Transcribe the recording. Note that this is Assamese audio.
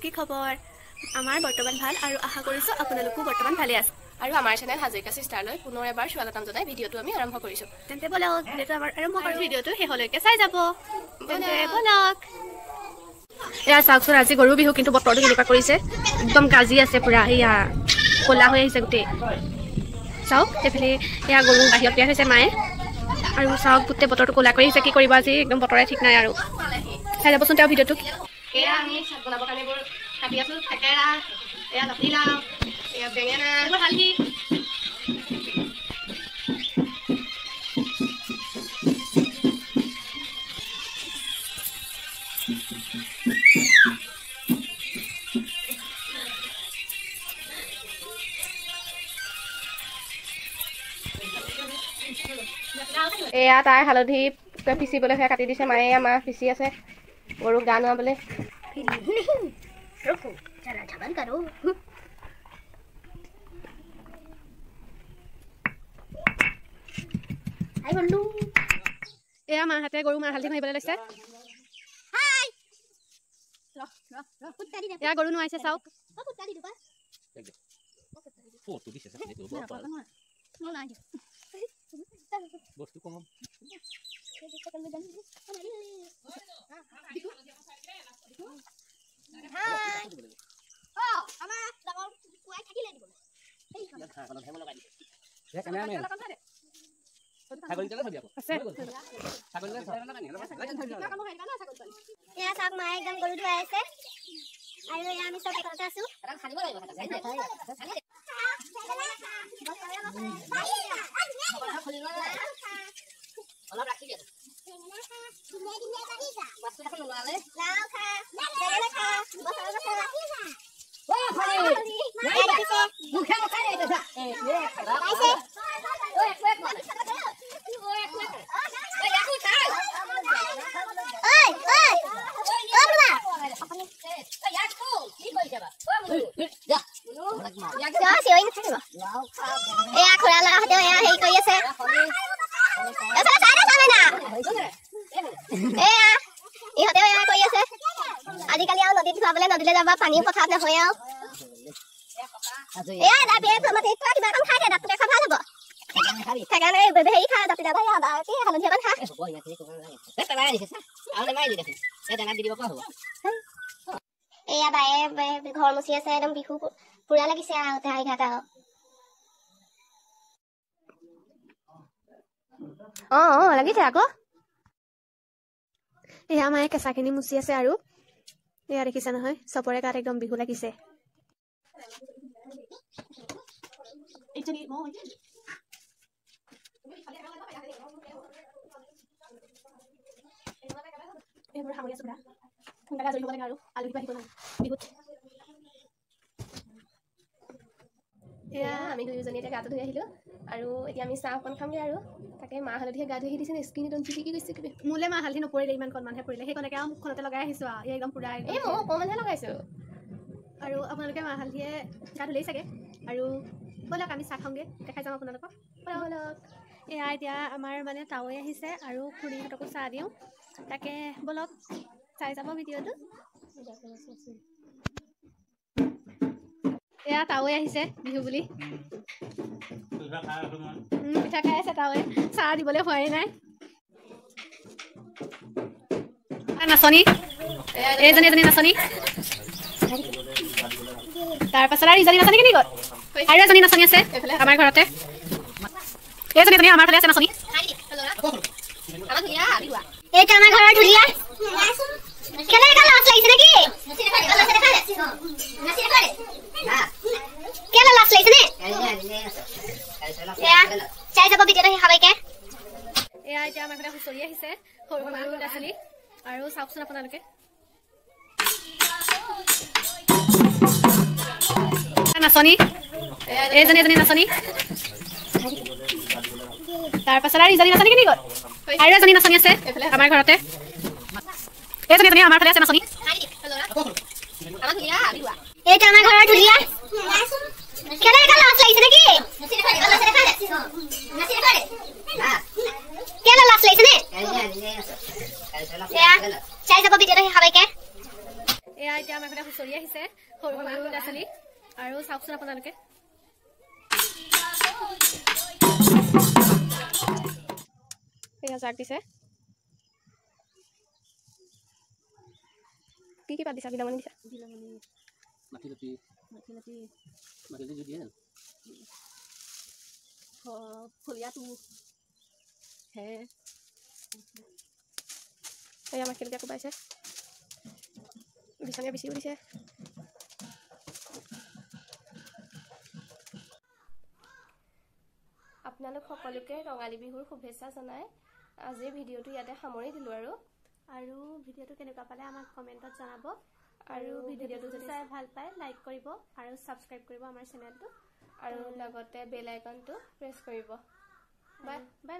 কি খবৰ আমাৰ বৰ্তমান ভাল আৰু আশা কৰিছো আপোনালোকো বৰ্তমান ভালে আছে আৰু আমাৰ চেনেল হাজৰিকা সিষ্টাৰলৈ পুনৰ এবাৰ স্বাগতম জনাই ভিডিঅটো আমি আৰম্ভ কৰিছো তেন্তে বলক ভিডিঅটো আৰম্ভ কৰো ভিডিঅটো শেষলৈকে চাই যাব তেন্তে বলক এয়া চাওকচোন আজি গৰু বিহু কিন্তু বতৰটো কেনেকুৱা কৰিছে একদম গাজি আছে পুৰা এয়া কলা হৈ আহিছে গোটেই চাওক এইফালে এয়া গৰু বাহিৰত দিয়া হৈছে মায়ে আৰু চাওক গোটেই বতৰটো কলা কৰি আহিছে কি কৰিব আজি একদম বতৰে ঠিক নাই আৰু চাই যাবচোন তেওঁ ভিডিঅটো এয়া আমি শাক বনাবৰ কাৰণে এইবোৰ কাটি আছো থেকেৰা এয়া জাতিলাও এয়া বেঙেনা এইবোৰ হালধি এয়া তাই হালধি পিচিবলৈ সেয়া কাটি দিছে মায়ে আমাৰ পিচি আছে গৰুক গা নোৱাবলৈ এয়া মাহঁতে গৰু মাহ হালধি ঘঁহিবলৈ লৈছে এয়া গৰু নোৱাইছে চাওক বস্তু কম মায়ে একদম গৰু ধুৱাই আছে আৰু আমি চব ঘৰতে আছো অলপ ৰাখি দিয়া বস্তু এখন লগালে লাও খা বেঙেনা খা বছৰ বছৰ ৰাখি খা ও ফলি নাই দেখিছে মুখে মুখে দেখিছা পাইছে ও এক ইয়াকু চাই ওই বাবা আপুনি ইয়াকু কি কৰিছে বা ও যা ইয়াক যা সিওই নাথাকিব এয়া খোৰা লগা হতে এয়া হেই কৰি আছে এসা সাইডে যাবে না এয়া ইহতে এয়া কৰি আছে আজিকালি আৰু নদীত ধুৱাবলৈ নদীলৈ যাবা পানী পথাৰত নহয় আৰু এয়া দাবি মাটি কিবা কাম খাই দে দাঁততে খা ভাল হ'ব সেইকাৰণে হেৰি খা দাঁতি দাবা কি হালধি অকণ খা এয়া বায়ে ঘৰ মুচি আছে একদম বিহু পুৰা লাগিছে আৰু তাই ঘাটা লাগিছে আকৌ এয়া মায়ে কেঁচাখিনি মুচি আছে আৰু এয়া দেখিছে নহয় চবৰে গাত একদম বিহু লাগিছে এইবোৰ সামৰি আছো সোনকালে আজৰি হ'ব লাগে আৰু আলহী আহিব নহয় বিহুত এয়া আমি দুয়োজনী এতিয়া গাটো ধুই আহিলো আৰু এতিয়া আমি চাহ অকণ খামগৈ আৰু তাকে মাহ হালধিয়ে গা ধুই আহি দিছে স্কিন একদম জিলিকি গৈছে কিবা মোলে মাহ হালধি নপৰিলে ইমান কণমানহে পৰিলে সেইকণকে আৰু মুখখনতে লগাই আহিছো আৰু একদম পুৰা এই মই অকণমানহে লগাইছো আৰু আপোনালোকে মাহ হালধিয়ে গা ধুলেই চাগে আৰু ব'লক আমি চাহ খাওঁগৈ দেখাই যাম আপোনালোকক ব'লক এয়া এতিয়া আমাৰ মানে তাৱৈ আহিছে আৰু খুৰীহঁতকো চাহ দিওঁ তাকে ব'লক চাই যাব ভিডিঅ'টো এয়া তাৱৈ আহিছে বিহু বুলি পিঠা খাই আছে তাৱৈ চাহ দিবলৈ হোৱাই নাই নাচনী এইজনী নাচনী তাৰপাছত আৰু ইজনী নাচনী কেনি গ'ল আৰু এজনী নাচনী আছে আমাৰ ঘৰতে এইজনী আমাৰ ফালে আছে নাচনী এইটো আমাৰ ঘৰৰ ধুলিয়া কেলে এটা লাজ লাগিছে নেকি কেলে লাজ লাগিছে নে চাই যাব ভিডিঅ'টো শেষলৈকে এয়া এতিয়া আমাৰ ঘৰতে হুঁচৰি আহিছে সৰু সৰু ল'ৰা ছোৱালী আৰু চাওকচোন আপোনালোকে নাচনী এইজনী নাচনী তাৰপাছত আৰু ইজনী নাচনী কেনি গ'ল আৰু এজনী নাচনী আছে আমাৰ ঘৰতে এইজনী আমাৰ ফালে আছে নাচনী এইটো আমাৰ ঘৰৰ ধুলিয়া কেলে এটা লাজ লাগিছে নেকি কেলে লাজ লাগিছে নে চাই যাব ভিডিঅ'টো শেষলৈকে এয়া এতিয়া আমাৰ ঘৰতে হুঁচৰি আহিছে চাওকচোন আপোনালোকে এয়া জাক দিছে কি পাত দিছা বিলামনি দিছা মাটি যদি ফলিয়াটো হে এয়া মাখিলতীয়া কোবাইছে বিচনীয়া বিচিও দিছে আপোনালোক সকলোকে ৰঙালী বিহুৰ শুভেচ্ছা জনাই আজিৰ ভিডিঅ'টো ইয়াতে সামৰি দিলোঁ আৰু ভিডিঅ'টো কেনেকুৱা পালে আমাক কমেণ্টত জনাব আৰু ভিডিঅ'টো যদি চাই ভাল পায় লাইক কৰিব আৰু ছাবস্ক্ৰাইব কৰিব আমাৰ চেনেলটো আৰু লগতে বেল আইকনটো প্ৰেছ কৰিব বাই বাই